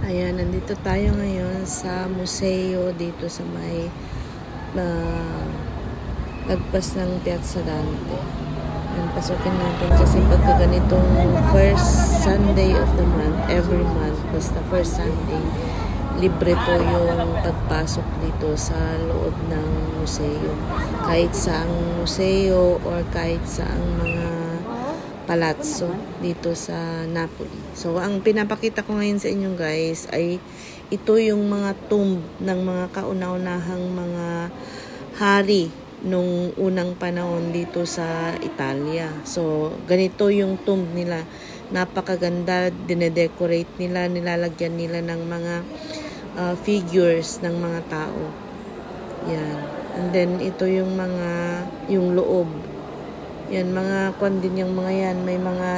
Ayan, nandito tayo ngayon sa museo dito sa may lagpas ng Piazza Dante. Ayan, pasukin natin kasi pagka ganitong first Sunday of the month, every month, basta first Sunday, libre po yung pagpasok dito sa loob ng museo. Kahit saang museo or kahit saang mga palazzo dito sa Napoli. So, ang pinapakita ko ngayon sa inyo guys ay ito yung mga tomb ng mga kauna-unahang mga hari nung unang panahon dito sa Italia. So, ganito yung tomb nila. Napakaganda, dinedecorate nila, nilalagyan nila ng mga figures ng mga tao. Yan. And then, ito yung yung loob. Yan, mga kwan din yung mga yan. May mga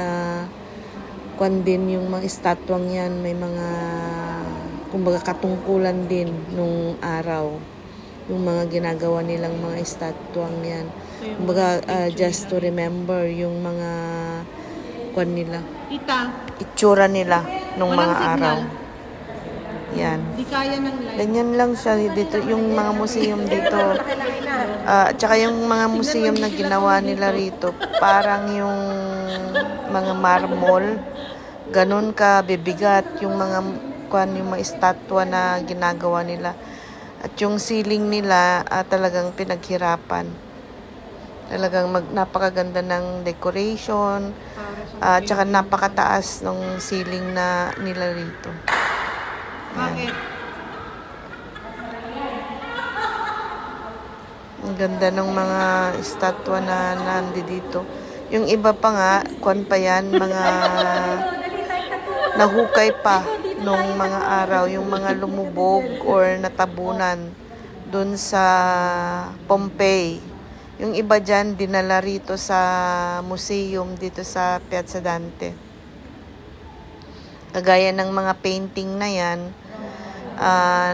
kwan din yung mga estatwang yan. May mga, kumbaga, katungkulan din nung araw. Yung mga ginagawa nilang mga estatwang yan. Kumbaga, just to remember yung mga kwan nila. Itsura nila nung mga araw. Yan. Di kaya ng light. Ganyan lang siya dito. Yung mga museum dito. At saka yung mga museum na ginawa nila rito, parang yung mga marmol, ganun ka bibigat yung mga yung mga estatwa na ginagawa nila. At yung ceiling nila, talagang pinaghirapan. Talagang napakaganda ng decoration, at saka napakataas ng ceiling na nila rito. Bakit? Ang ganda ng mga estatwa na nandito. Yung iba pa nga, kwan pa yan, mga nahukay pa nung mga araw, yung mga lumubog or natabunan dun sa Pompeii. Yung iba dyan, dinala rito sa museum dito sa Piazza Dante. Kagaya ng mga painting na yan,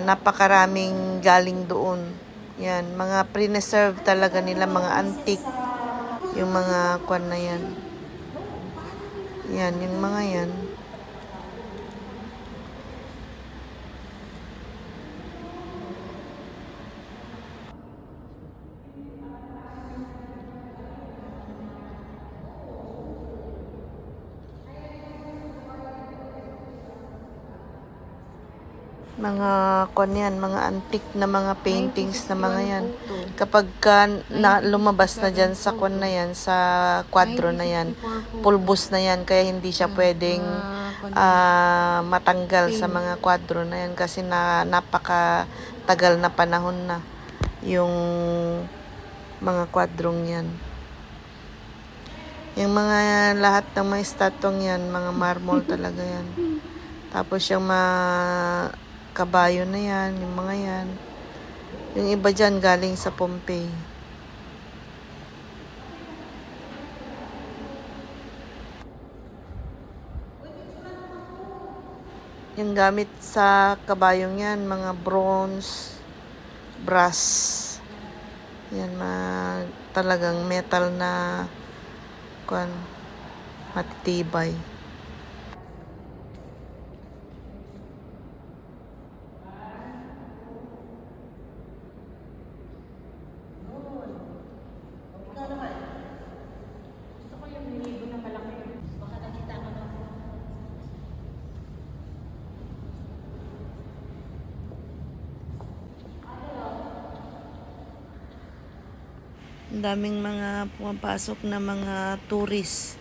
napakaraming galing doon. Yan, mga preserve talaga nila, mga antique. Yung mga kwan na yan. Yan, yung mga yan. Mga kwan yan, mga antique na mga paintings na mga yan. Kapag lumabas na dyan sa kwan na yan, sa kwadro na yan, pulbos na yan, kaya hindi siya pwedeng matanggal sa mga kwadro na yan kasi napakatagal na panahon na yung mga kwadrong yan. Yung mga lahat ng mga estatwang yan, mga marmol talaga yan. Tapos yung mga kabayo na yan, yung mga yan. Yung iba dyan galing sa Pompeii. Yung gamit sa kabayong yan, mga bronze, brass. Yan, talagang metal na matitibay. Ang daming mga pumapasok na mga tourist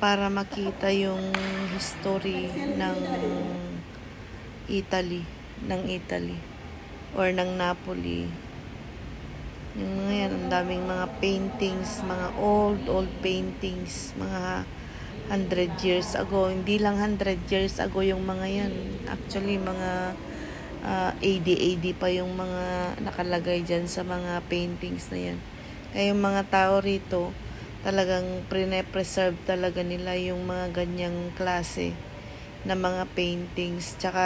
para makita yung history ng Italy or ng Napoli. Yung mga yan, ang daming mga paintings, mga old paintings, mga 100 years ago. Hindi lang 100 years ago yung mga yan. Actually, mga AD pa yung mga nakalagay dyan sa mga paintings na yan. Kaya yung mga tao rito, talagang preserve talaga nila yung mga ganyang klase na mga paintings. Tsaka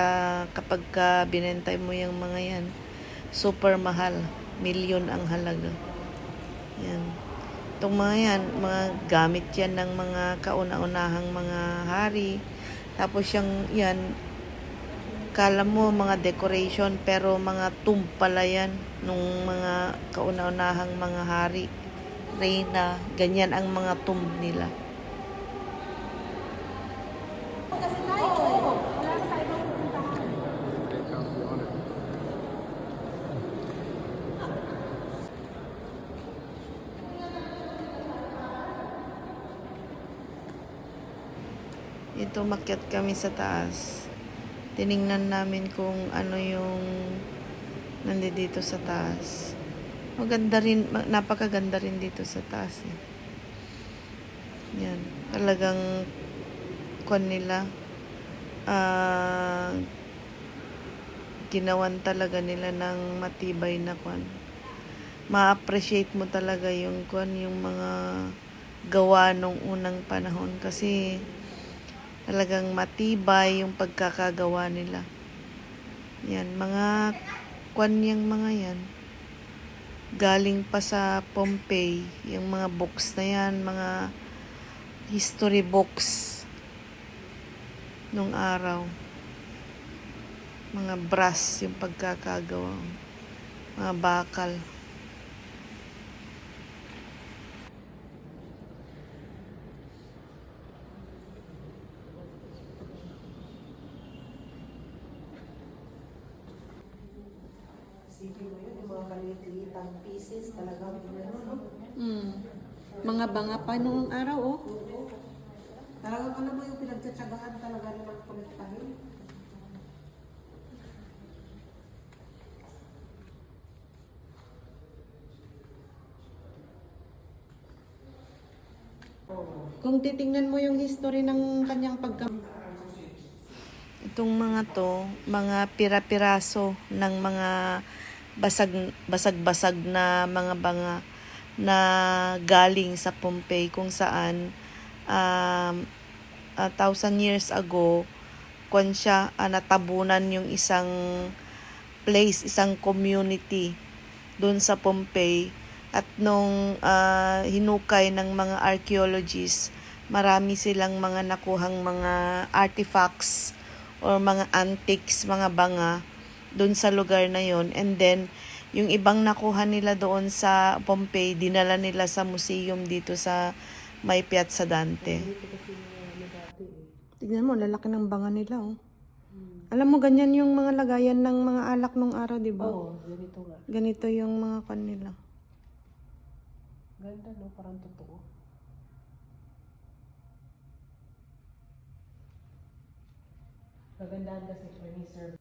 kapag binentay mo yung mga yan, super mahal. Milyon ang halaga. Yan. Itong mga yan, mga gamit yan ng mga kauna-unahang mga hari. Tapos yung yan, Kala mo mga decoration pero mga tomb pala yan nung mga kauna-unahang mga hari, reyna, ganyan ang mga tomb nila. Ito, makyat kami sa taas. Tiningnan namin kung ano yung nandito sa taas. Maganda rin, napakaganda rin dito sa taas. Eh. Yan, talagang kwan nila. Ginawan talaga nila ng matibay na kwan. Ma-appreciate mo talaga yung kwan, yung mga gawa nung unang panahon kasi talagang matibay yung pagkakagawa nila. Yan, mga kwan yung mga yan. Galing pa sa Pompeii, yung mga books na yan, mga history books nung araw. Mga brass yung pagkakagawa. Mga bakal. Sige mo yun, yung mga kaliit-liitang pieces talagang no? Mga banga pa noong araw, oh. Talagang alam mo yung pinagtsatsagahan talaga nilang kolektahin. Kung titingnan mo yung history ng kanyang itong mga to, mga pira-piraso ng mga basag-basag na mga banga na galing sa Pompeii kung saan 1,000 years ago kung siya natabunan yung isang place, isang community doon sa Pompeii. At nung hinukay ng mga archaeologists, marami silang mga nakuhang mga artifacts or mga antiques, mga banga doon sa lugar na yon. And then, yung ibang nakuha nila doon sa Pompeii, dinala nila sa museum dito sa may Piazza Dante. Tignan mo, lalaki ng banga nila, oh. Alam mo, ganyan yung mga lagayan ng mga alak nung araw, di ba? Oo, ganito nga. Ganito yung mga kanila. Ganda no, parang totoo. Magandaan kasi furniture.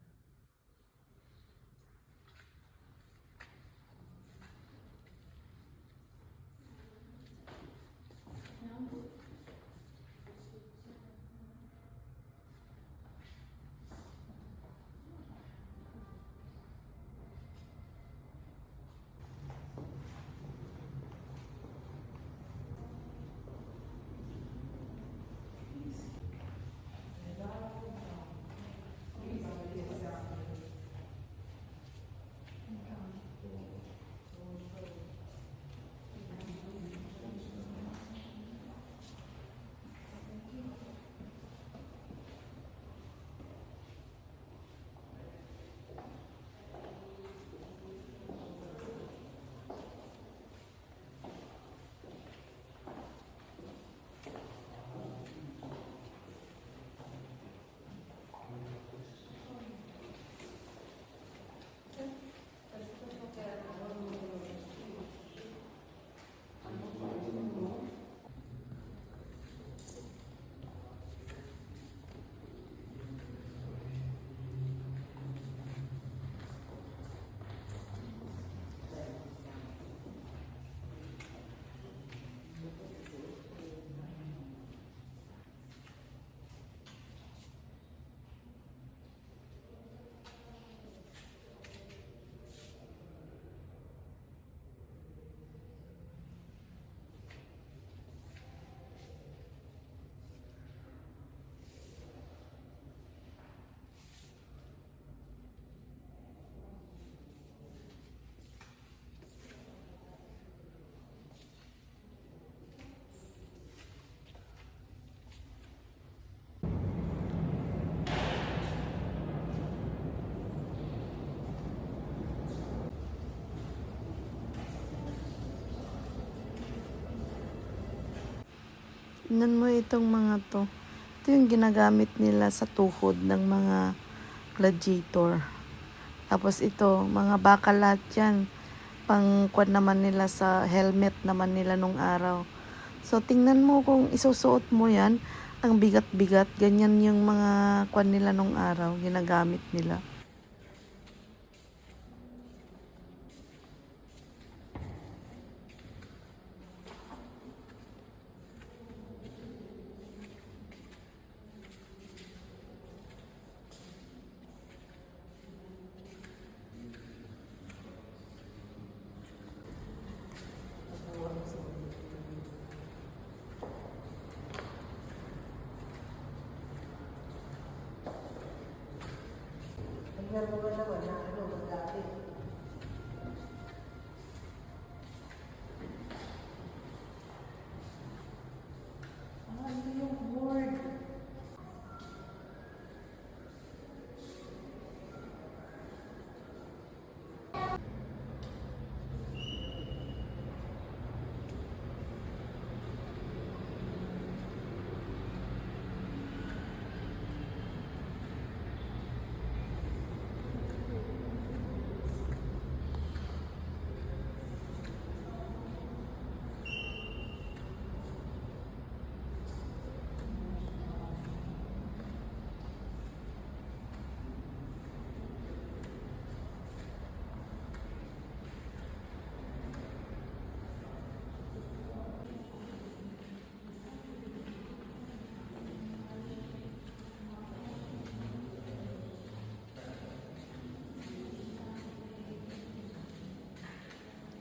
Tingnan mo itong mga to. Ito yung ginagamit nila sa tuhod ng mga gladiator. Tapos ito, mga bakal lahat yan. Pangkuan naman nila sa helmet naman nila nung araw. So, tingnan mo kung isusuot mo yan, ang bigat-bigat, ganyan yung mga kuan nila nung araw, ginagamit nila. Tingnan mo naman na ano, magdapit. Ano yung board?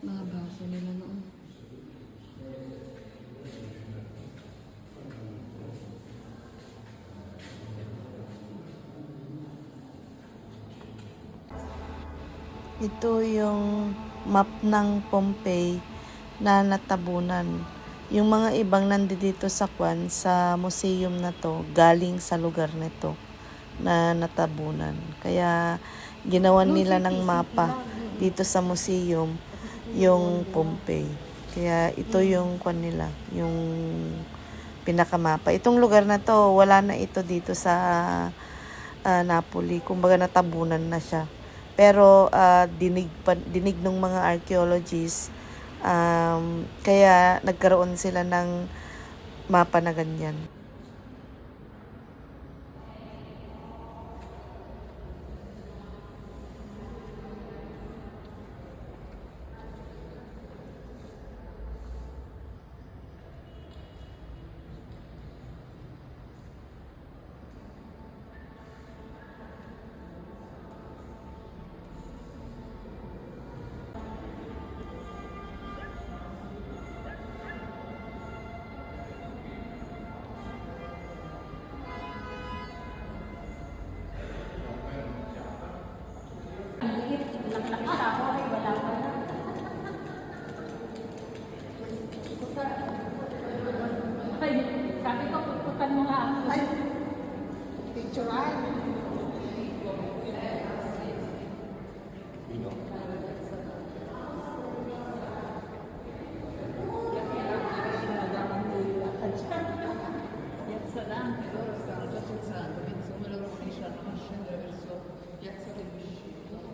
Mga baso nila noon. Ito yung map ng Pompeii na natabunan. Yung mga ibang nandito sa kwan, sa museum na to, galing sa lugar nito na natabunan. Kaya ginawan nila ng mapa dito sa museum yung Pompeii. Kaya ito yung kwan nila, yung pinakamapa. Itong lugar na to, wala na ito dito sa Napoli. Kumbaga natabunan na siya. Pero dinig ng mga archaeologists, kaya nagkaroon sila ng mapa na ganyan. Sabi ko, puputan mo nga ako. Ay, picturean. Piazza Dante, loro stanno già pensando, quindi siccome loro cominciano a scendere verso Piazza del Biscito.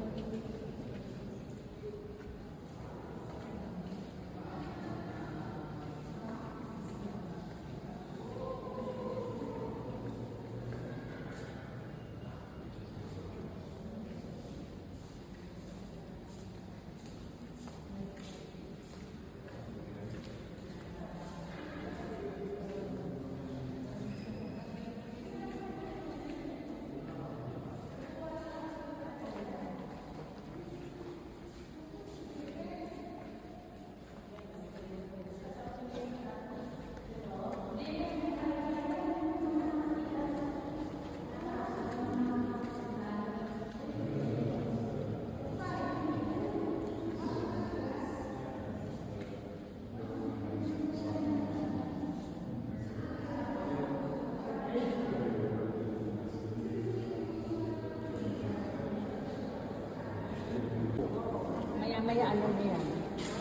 Maya-maya ano na yan.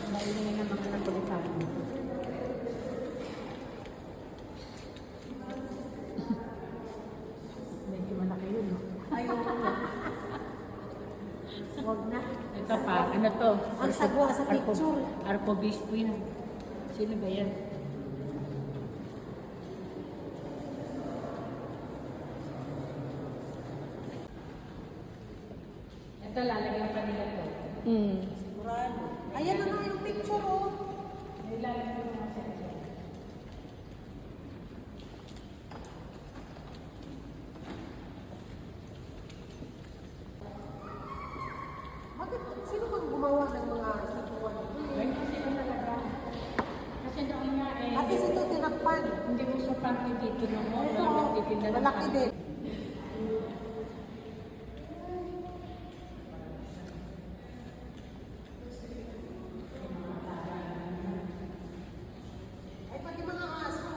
Dahil na ng mga Napolitano. Huwag na. Ito pa, ano to? Ang sagwa sa picture. Arcobispo yan. Sino ba yan? Ito, lalagyan pa nila to. Hmm. Sigurado. Ayan na nga yung picture, oh. Nilalagyan ko mga sensor. Bakit? Sino bang gumawa ng mga statuan? Ganyan kasi ko talaga. Kasi doon nga eh, At least ito tinakpan. hindi mo sa pangki dito no mo. Ito, Walang nagtitinda ng malaki pangki. din. Ay, pati mga aso.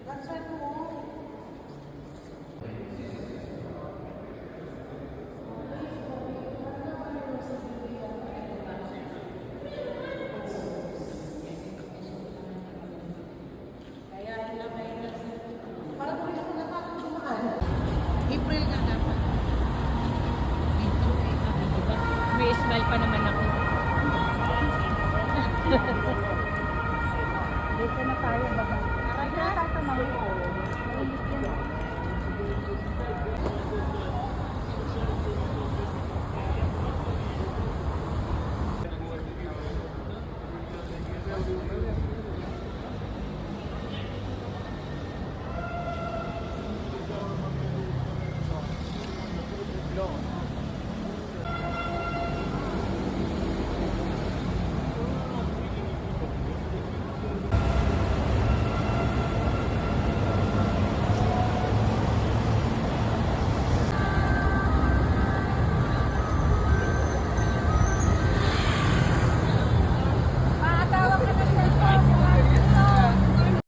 That's why po. Parang kung ako natakot dumaan. April nga dapat. Dito eh, diba? May smile pa naman ako. Dito na tayo baka. Ay, natatamawin ko. Mahilig yan.